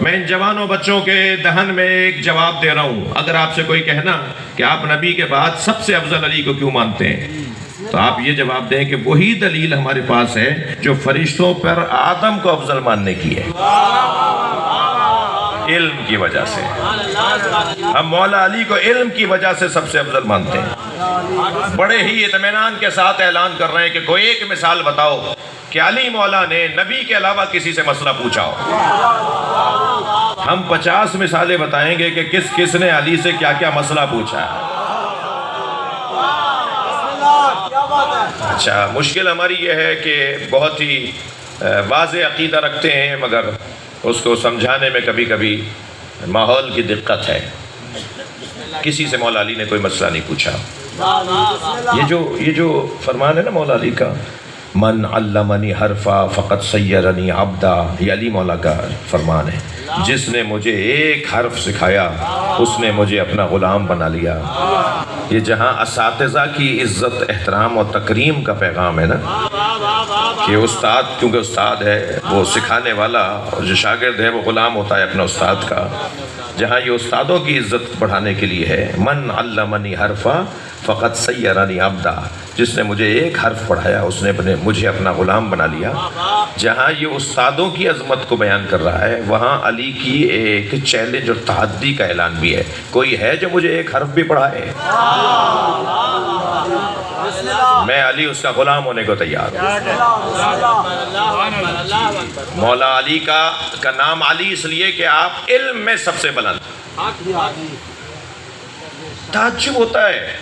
میں ان جوانوں بچوں کے دہن میں ایک جواب دے رہا ہوں. اگر آپ سے کوئی کہنا کہ آپ نبی کے بعد سب سے افضل علی کو کیوں مانتے ہیں، تو آپ یہ جواب دیں کہ وہی دلیل ہمارے پاس ہے جو فرشتوں پر آدم کو افضل ماننے کی ہے، علم کی وجہ سے. ہم مولا علی کو علم کی وجہ سے سب سے افضل مانتے ہیں. بڑے ہی اطمینان کے ساتھ اعلان کر رہے ہیں کہ کوئی ایک مثال بتاؤ کہ علی مولا نے نبی کے علاوہ کسی سے مسئلہ پوچھا ہو. ہم 50 مثالیں بتائیں گے کہ کس کس نے علی سے کیا کیا مسئلہ پوچھا ہے. اچھا، مشکل ہماری یہ ہے کہ بہت ہی واضح عقیدہ رکھتے ہیں مگر اس کو سمجھانے میں کبھی کبھی ماحول کی دقت ہے. کسی سے مولا علی نے کوئی مسئلہ نہیں پوچھا. یہ جو فرمان ہے نا مولا علی کا، من علمنی حرفا فقط سیرنی عبدا، یہ علی مولا کا فرمان ہے. جس نے مجھے ایک حرف سکھایا اس نے مجھے اپنا غلام بنا لیا. یہ جہاں اساتذہ کی عزت احترام اور تکریم کا پیغام ہے نا، کہ استاد کیونکہ استاد ہے وہ سکھانے والا، اور جو شاگرد ہے وہ غلام ہوتا ہے اپنا استاد کا. جہاں یہ استادوں کی عزت بڑھانے کے لیے ہے، من علمنی حرفا فقط سیرنی عبدا، جس نے مجھے ایک حرف پڑھایا اس نے مجھے اپنا غلام بنا لیا. جہاں یہ استادوں کی عظمت کو بیان کر رہا ہے، وہاں علی کی ایک چیلنج اور تحدی کا اعلان بھی ہے. کوئی ہے جو مجھے ایک حرف بھی پڑھائے؟ میں علی اس کا غلام ہونے کو تیار ہوں. مولا علی کا نام علی اس لیے کہ آپ علم میں سب سے بلند. تعجب ہوتا ہے،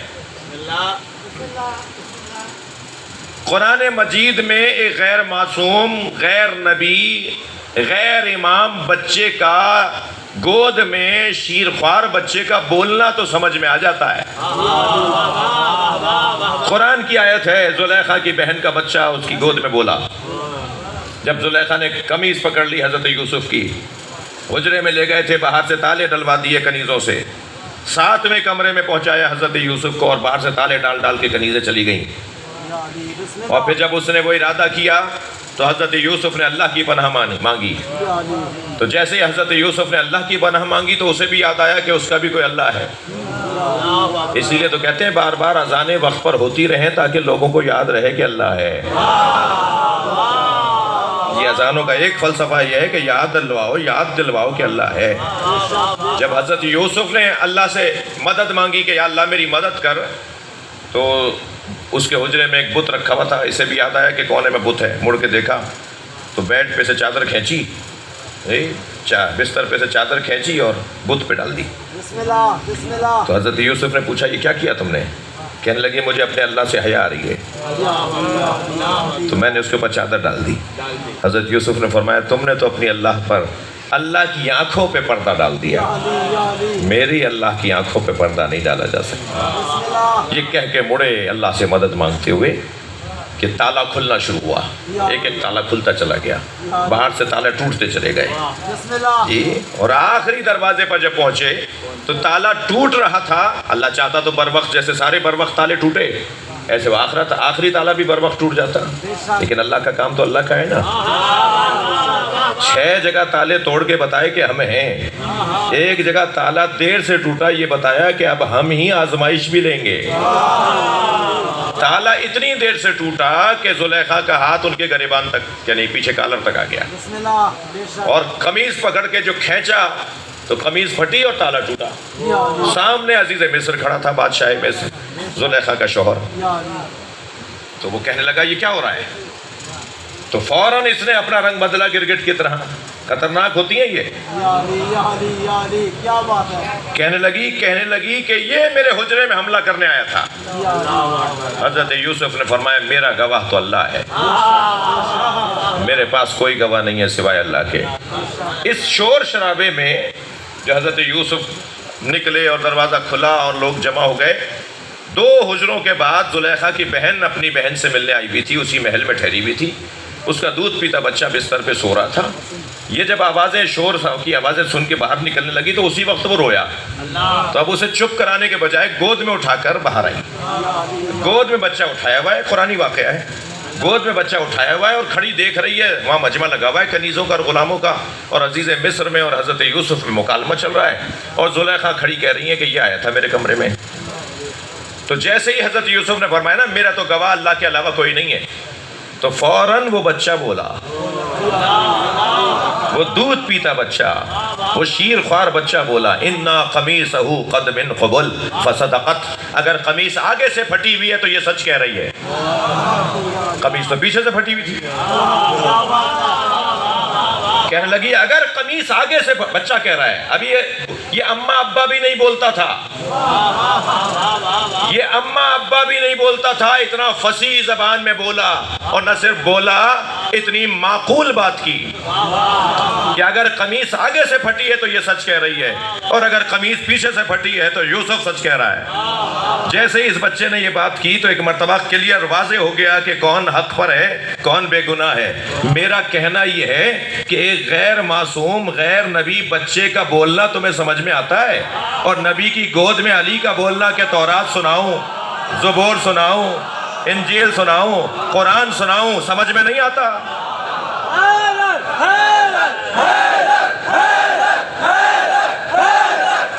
قرآن مجید میں ایک غیر معصوم، غیر نبی، غیر امام بچے کا گود میں شیرخوار بچے کا بولنا تو سمجھ میں آ جاتا ہے. قرآن کی آیت ہے، زلیخا کی بہن کا بچہ اس کی گود میں بولا. جب زلیخا نے قمیض پکڑ لی حضرت یوسف کی، حجرے میں لے گئے تھے، باہر سے تالے ڈلوا دیے کنیزوں سے. 7ویں کمرے میں پہنچایا حضرت یوسف کو اور باہر سے تالے ڈال ڈال کے کنیزیں چلی گئیں. اور پھر جب اس نے وہ ارادہ کیا تو حضرت یوسف نے اللہ کی پناہ مانگی. تو جیسے ہی حضرت یوسف نے اللہ کی پناہ مانگی تو اسے بھی یاد آیا کہ اس کا بھی کوئی اللہ ہے. اس لیے تو کہتے ہیں بار بار اذانیں وقت پر ہوتی رہیں تاکہ لوگوں کو یاد رہے کہ اللہ ہے. یہ اذانوں کا ایک فلسفہ یہ ہے کہ یاد دلواؤ کہ اللہ ہے. جب حضرت یوسف نے اللہ سے مدد مانگی کہ یا اللہ میری مدد کر، تو اس کے حجرے میں ایک بت رکھا ہوا تھا. اسے بھی یاد آیا کہ کونے میں بت ہے. مڑ کے دیکھا تو بیڈ پہ سے چادر کھینچی، بستر پہ سے چادر کھینچی اور بت پہ ڈال دی. تو حضرت یوسف نے پوچھا یہ کیا کیا تم نے؟ کہنے لگے مجھے اپنے اللہ سے حیا آ رہی ہے، تو میں نے اس کے اوپر چادر ڈال دی. حضرت یوسف نے فرمایا تم نے تو اپنی اللہ پر، اللہ کی آنکھوں پہ پردہ ڈال دیا، میری اللہ کی آنکھوں پہ پردہ نہیں ڈالا جا سکتا. یہ کہہ کے مڑے اللہ سے مدد مانگتے ہوئے کہ تالا کھلنا شروع ہوا. ایک ایک تالا کھلتا چلا گیا، باہر سے تالے ٹوٹتے چلے گئے. اور آخری دروازے پر جب پہنچے تو تالا ٹوٹ رہا تھا. اللہ چاہتا تو بر وقت جیسے سارے بر وقت تالے ٹوٹے، ایسے آخری تالا بھی بر وقت ٹوٹ جاتا. لیکن اللہ کا کام تو اللہ کا ہے نا. 6 جگہ تالے توڑ کے بتائے کہ ہم ہیں. ایک جگہ تالا دیر سے ٹوٹا، یہ بتایا کہ اب ہم ہی آزمائش بھی لیں گے. تالا اتنی دیر سے ٹوٹا کہ زلیخا کا ہاتھ ان کے گریبان تک یعنی پیچھے کالر تک آ گیا. اور قمیض پکڑ کے جو کھینچا تو قمیض پھٹی اور تالا ٹوٹا. سامنے عزیز مصر کھڑا تھا، بادشاہ مصر، زلیخا کا شوہر. تو وہ کہنے لگا یہ کیا ہو رہا ہے؟ تو فوراً اس نے اپنا رنگ بدلا گرگٹ کی طرح. خطرناک ہوتی ہیں یہ. کہنے لگی کہ یہ میرے حجرے میں حملہ کرنے آیا تھا. حضرت یوسف نے فرمایا میرا گواہ تو اللہ ہے، میرے پاس کوئی گواہ نہیں ہے سوائے اللہ کے. اس شور شرابے میں جو حضرت یوسف نکلے اور دروازہ کھلا اور لوگ جمع ہو گئے، 2 حجروں کے بعد زلیخا کی بہن اپنی بہن سے ملنے آئی ہوئی تھی، اسی محل میں ٹھہری ہوئی تھی. اس کا دودھ پیتا بچہ بستر پہ سو رہا تھا. یہ جب شور کی آوازیں سن کے باہر نکلنے لگی تو اسی وقت وہ رویا. تو اب اسے چپ کرانے کے بجائے گود میں اٹھا کر باہر آئی. گود میں بچہ اٹھایا ہوا ہے، قرآنی واقعہ ہے. گود میں بچہ اٹھایا ہوا ہے اور کھڑی دیکھ رہی ہے، وہاں مجمع لگا ہوا ہے کنیزوں کا اور غلاموں کا، اور عزیز مصر میں اور حضرت یوسف میں مکالمہ چل رہا ہے، اور زلیخا کھڑی کہہ رہی ہیں کہ یہ آیا تھا میرے کمرے میں۔ تو جیسے ہی حضرت یوسف نے فرمایا نا میرا تو گواہ اللہ کے علاوہ کوئی نہیں ہے، تو فوراً وہ بچہ بولا، وہ دودھ پیتا بچہ، وہ شیر خوار بچہ بولا، اِنَّا قَمِيصَهُ قَدْ مِنْ قُبُلْ فَصَدَقَتْ، اگر قمیص آگے سے پھٹی ہوئی ہے تو یہ سچ کہہ رہی ہے۔ قمیص تو پیچھے سے پھٹی ہوئی تھی، کہنے لگی اگر قمیص آگے سے، بچہ کہہ رہا ہے، ابھی یہ اماں ابا بھی نہیں بولتا تھا، یہ اماں ابا بھی نہیں بولتا تھا، اتنا فصیح زبان میں بولا، اور نہ صرف بولا، اتنی معقول بات کی کہ اگر قمیص آگے سے پھٹی ہے تو یہ سچ کہہ رہی ہے، اور اگر قمیص پیچھے سے پھٹی ہے تو یوسف سچ کہہ رہا ہے۔ جیسے ہی اس بچے نے یہ بات کی تو ایک مرتبہ کلیئر واضح ہو گیا کہ کون حق پر ہے کون بے گناہ ہے۔ میرا کہنا یہ ہے کہ ایک غیر معصوم غیر نبی بچے کا بولنا تمہیں سمجھ میں آتا ہے، اور نبی کی گود میں علی کا بولنا کہ تورات سناؤں، زبور سناؤں، انجیل سناؤں، قرآن سناؤں، سمجھ میں نہیں آتا؟